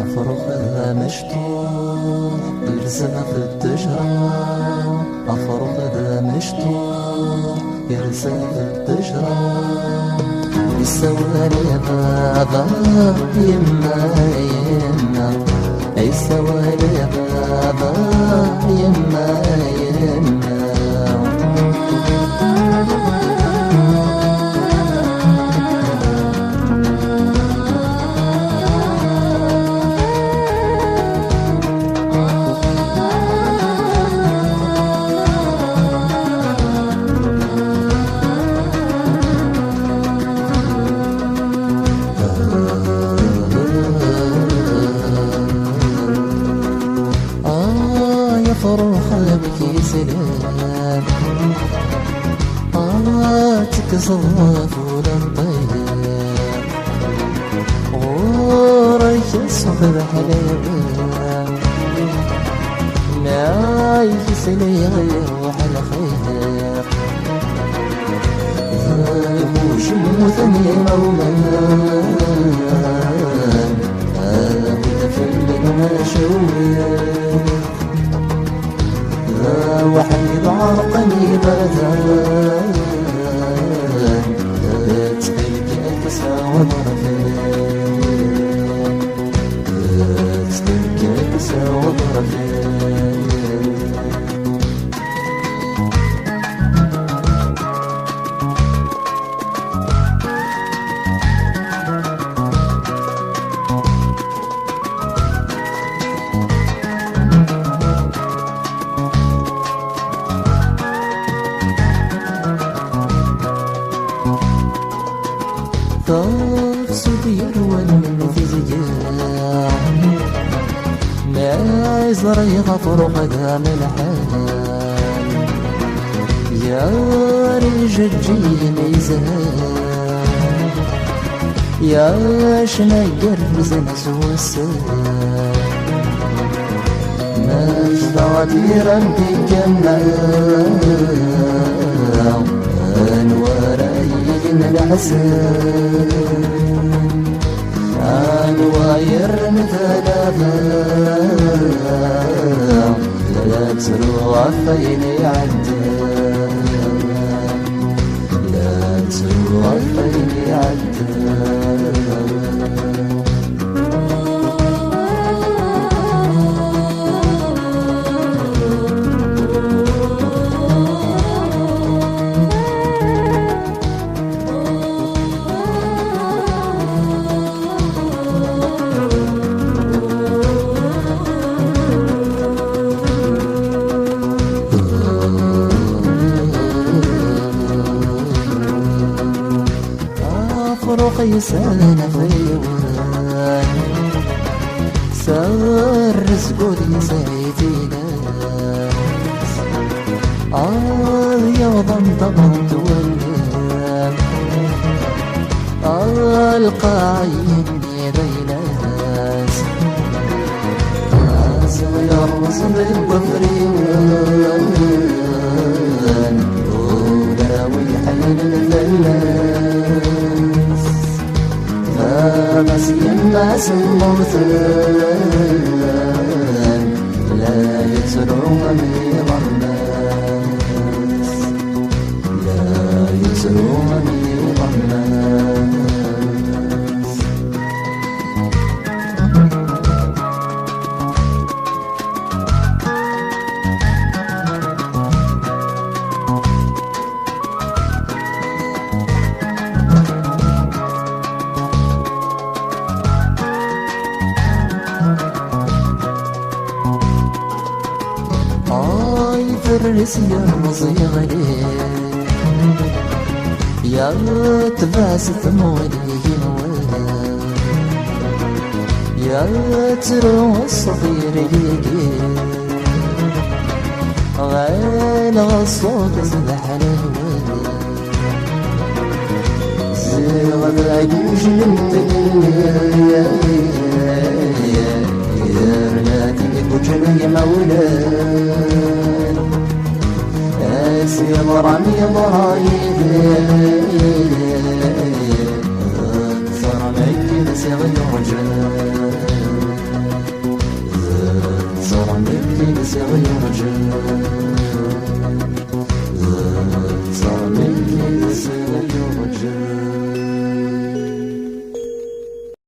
أفرخ مشطوح يرسم في التجرة، أفرخ مشطوح يرسم في التجرة. يسوى لي بابا يما يما، يسوى لي بابا يما يما. فروحة بكي سلام، تكصف ولنطيب غورك الصبر حلام. لا يسلي روح الخير مش مثني مولانا، متفلن مشوير وحيد عرقني بذان. تسقيك أكسى وضرفين، تسقيك أكسى وضرفين. صوتي يروى من في زجاع، ما يزري غفر قدام الحال. يا رجل ميزان، يا شنير زنس والسال. ما اشتغلت ربي جمال ورايين الحسن، واير مثل لا تروح فيني عدل، لا تروح فيني عدل. فروق يسال في وران، سار رزقو يسيتي ناس. يا وطن طبعا تولان، القايم بين ناس. يا الرسل البفريان، ولاوي حلل الفلان. بس الناس المرثان، لا يسرون من الناس، لا يسرون من الناس. فرس يا مصيغلي، يا تباس ثمولي يا تروى الصغير ليكي. غير الصوت الحلوة زيغ العجوج للدنيا، يا رناتي بوجهي مولان. اسي ضرمي ضرايب صار معي بس يغير رجال. صغير رجال